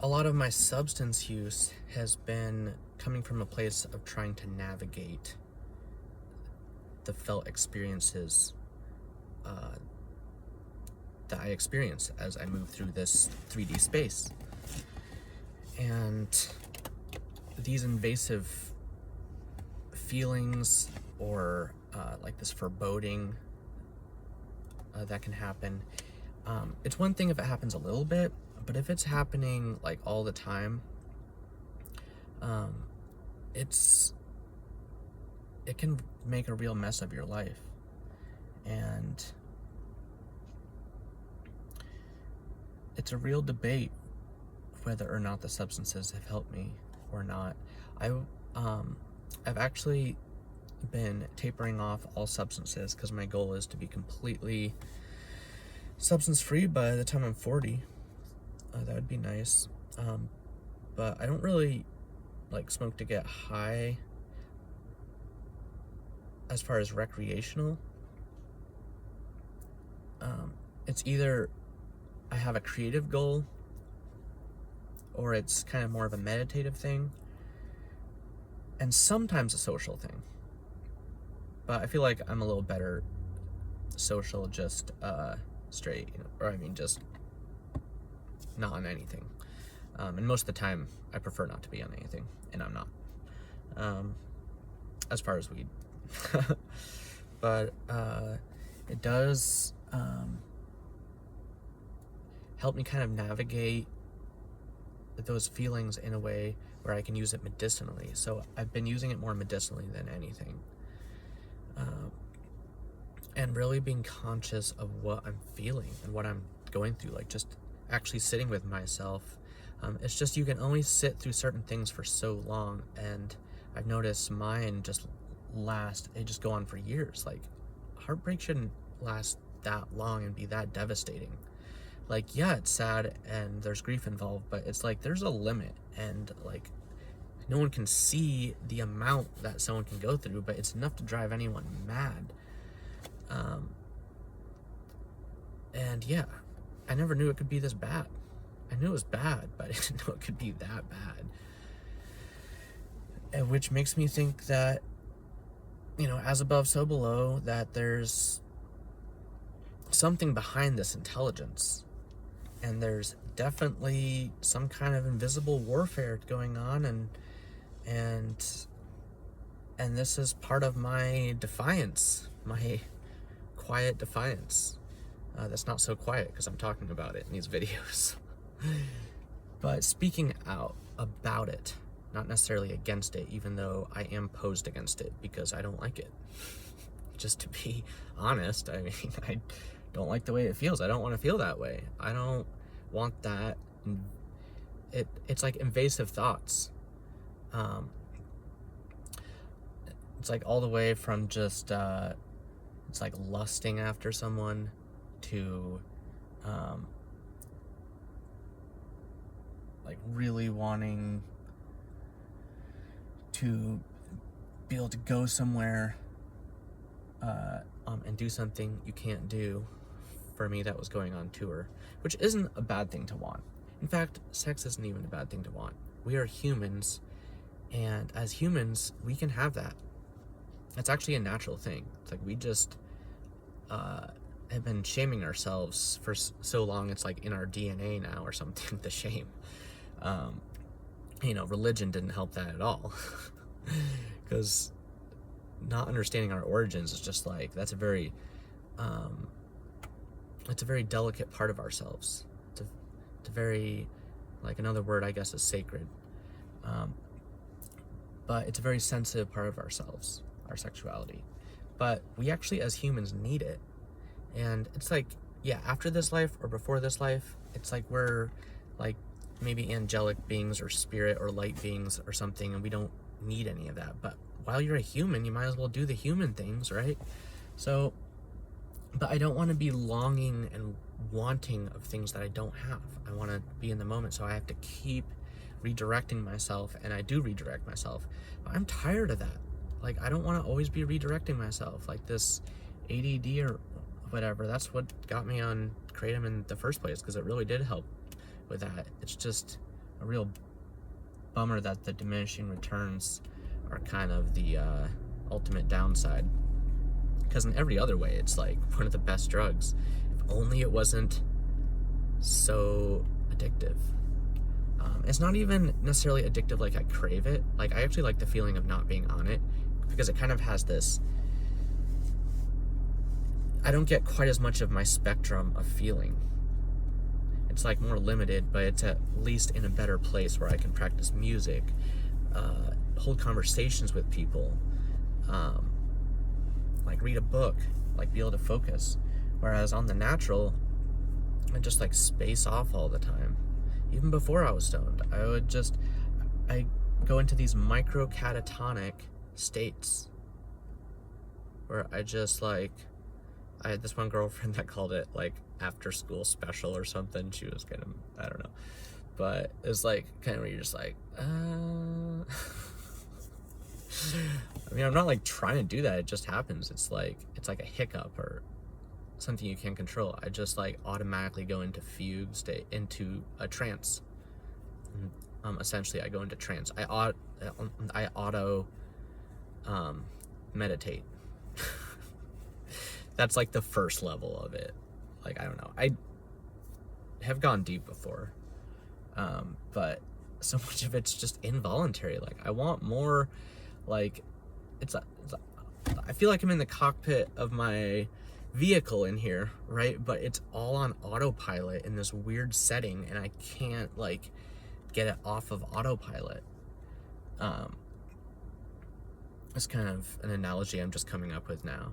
a lot of my substance use has been coming from a place of trying to navigate the felt experiences that I experience as I move through this 3D space. And these invasive feelings or like this foreboding that can happen. It's one thing if it happens a little bit, but if it's happening like all the time, it can make a real mess of your life. And it's a real debate whether or not the substances have helped me or not. I've actually been tapering off all substances because my goal is to be completely substance free by the time I'm 40. That would be nice. But I don't really like smoke to get high as far as recreational. It's either I have a creative goal or it's kind of more of a meditative thing and sometimes a social thing. But I feel like I'm a little better social just straight, or I mean just not on anything. And most of the time I prefer not to be on anything, and I'm not. As far as weed. But it does help me kind of navigate those feelings in a way where I can use it medicinally. So I've been using it more medicinally than anything. And really being conscious of what I'm feeling and what I'm going through, like just actually sitting with myself. It's just you can only sit through certain things for so long, and I've noticed mine just just go on for years. Like heartbreak shouldn't last that long and be that devastating. Like, yeah, it's sad and there's grief involved, but it's like there's a limit, and like no one can see the amount that someone can go through, but it's enough to drive anyone mad. And yeah, I never knew it could be this bad. I knew it was bad, but I didn't know it could be that bad. And which makes me think that, as above, so below, that there's something behind this intelligence. And there's definitely some kind of invisible warfare going on, and this is part of my defiance, my quiet defiance. That's not so quiet because I'm talking about it in these videos. But speaking out about it, not necessarily against it, even though I am posed against it because I don't like it. Just to be honest, I mean, I don't like the way it feels. I don't want to feel that way. I don't want that. It's like invasive thoughts. It's like all the way from just it's like lusting after someone to like really wanting to be able to go somewhere and do something you can't do. For me, that was going on tour, which isn't a bad thing to want. In fact, sex isn't even a bad thing to want. We are humans, and as humans, we can have that. It's actually a natural thing. It's like we just have been shaming ourselves for so long. It's like in our DNA now or something, the shame. Religion didn't help that at all. Because not understanding our origins is just like, that's a very delicate part of ourselves. It's a very, like, another word I guess is sacred. But it's a very sensitive part of ourselves, our sexuality. But we actually as humans need it. And it's like, yeah, after this life or before this life, it's like we're like maybe angelic beings or spirit or light beings or something, and we don't need any of that. But while you're a human, you might as well do the human things, right? So, but I don't want to be longing and wanting of things that I don't have. I want to be in the moment, so I have to keep redirecting myself, and I do redirect myself. But I'm tired of that. Like, I don't want to always be redirecting myself. Like this ADD or whatever, that's what got me on Kratom in the first place, because it really did help with that. It's just a real bummer that the diminishing returns are kind of the ultimate downside. Because in every other way, it's like one of the best drugs. If only it wasn't so addictive. It's not even necessarily addictive like I crave it. Like, I actually like the feeling of not being on it, because it kind of has this, I don't get quite as much of my spectrum of feeling. It's like more limited, but it's at least in a better place where I can practice music, hold conversations with people, like read a book, like be able to focus. Whereas on the natural, I just like space off all the time. Even before I was stoned, I go into these micro catatonic states where I just like, I had this one girlfriend that called it like after school special or something. She was kind of, I don't know, but it's like kind of where you're just like, I mean, I'm not like trying to do that. It just happens. It's like a hiccup or something you can't control. I just like automatically go into fugue state, into a trance. Essentially I go into trance. I auto meditate. That's like the first level of it. Like, I don't know. I have gone deep before, but so much of it's just involuntary. Like, I want more. Like, I feel like I'm in the cockpit of my vehicle in here, right? But it's all on autopilot in this weird setting, and I can't like get it off of autopilot. It's kind of an analogy I'm just coming up with now.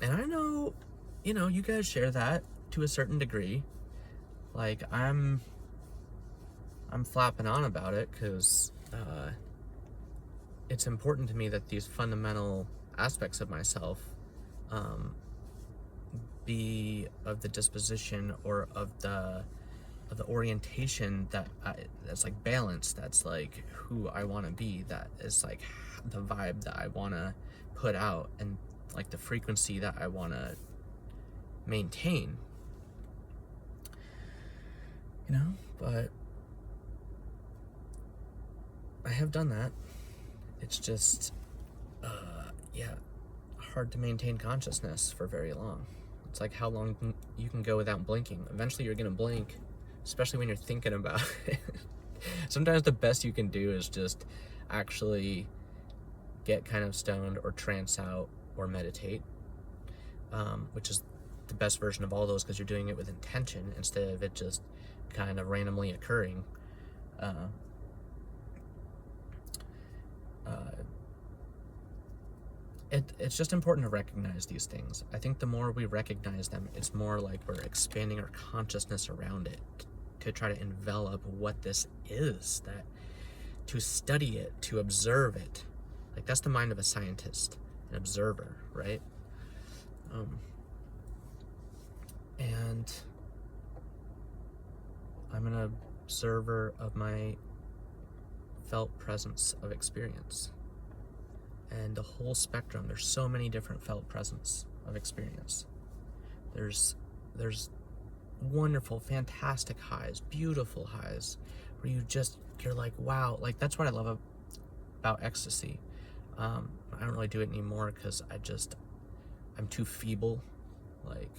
And I know, you guys share that to a certain degree. Like, I'm flapping on about it because it's important to me that these fundamental aspects of myself be of the disposition or of the orientation that's like balanced, that's like who I want to be, that is like the vibe that I want to put out, and like the frequency that I want to maintain, but I have done that. It's just hard to maintain consciousness for very long. It's like how long you can go without blinking. Eventually you're gonna blink, especially when you're thinking about it. Sometimes the best you can do is just actually get kind of stoned or trance out or meditate, which is the best version of all those, because you're doing it with intention instead of it just kind of randomly occurring. It's just important to recognize these things. I think the more we recognize them, it's more like we're expanding our consciousness around it to try to envelop what this is, that to study it, to observe it. Like, that's the mind of a scientist, an observer, right? And I'm an observer of my felt presence of experience. And the whole spectrum, there's so many different felt presence of experience. There's wonderful, fantastic highs, beautiful highs, where you're like, wow. Like, that's what I love about ecstasy. I don't really do it anymore because I'm too feeble, like,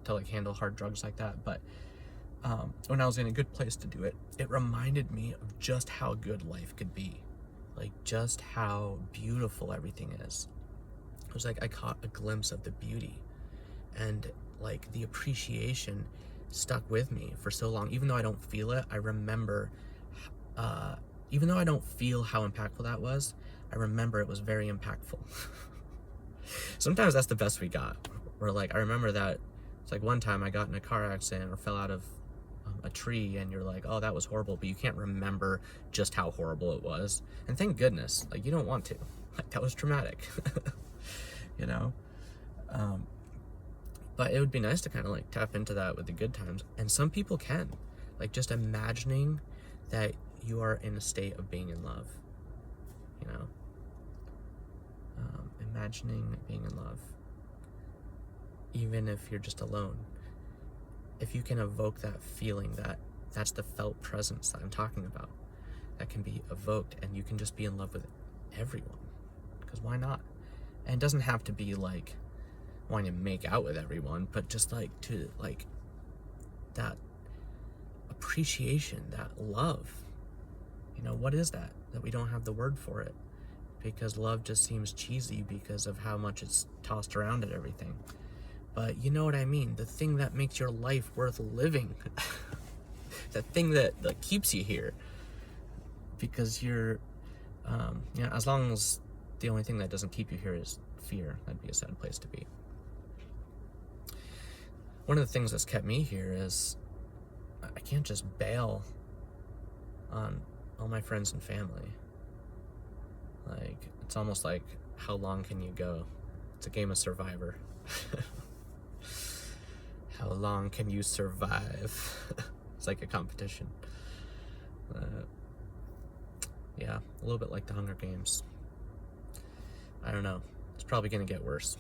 to like handle hard drugs like that. But when I was in a good place to do it, it reminded me of just how good life could be. Like, just how beautiful everything is. It was like I caught a glimpse of the beauty, and like the appreciation stuck with me for so long. Even though I don't feel it, I remember, even though I don't feel how impactful that was, I remember it was very impactful. Sometimes that's the best we got. Or like, I remember that it's like one time I got in a car accident or fell out of a tree, and you're like, oh, that was horrible, but you can't remember just how horrible it was. And thank goodness, like, you don't want to. Like, that was traumatic. But it would be nice to kind of like tap into that with the good times. And some people can, like, just imagining that you are in a state of being in love, imagining being in love, even if you're just alone. If you can evoke that feeling, that That's the felt presence that I'm talking about. That can be evoked, and you can just be in love with everyone. Because why not? And it doesn't have to be like wanting to make out with everyone, but just like to like that appreciation, that love. You know, what is that? That we don't have the word for it. Because love just seems cheesy because of how much it's tossed around at everything. But you know what I mean? The thing that makes your life worth living. The thing that keeps you here. Because you're, you know, as long as the only thing that doesn't keep you here is fear, that'd be a sad place to be. One of the things that's kept me here is I can't just bail on all my friends and family. Like, it's almost like, how long can you go? It's a game of Survivor. How long can you survive? It's like a competition. Yeah, a little bit like the Hunger Games. I don't know. It's probably gonna get worse.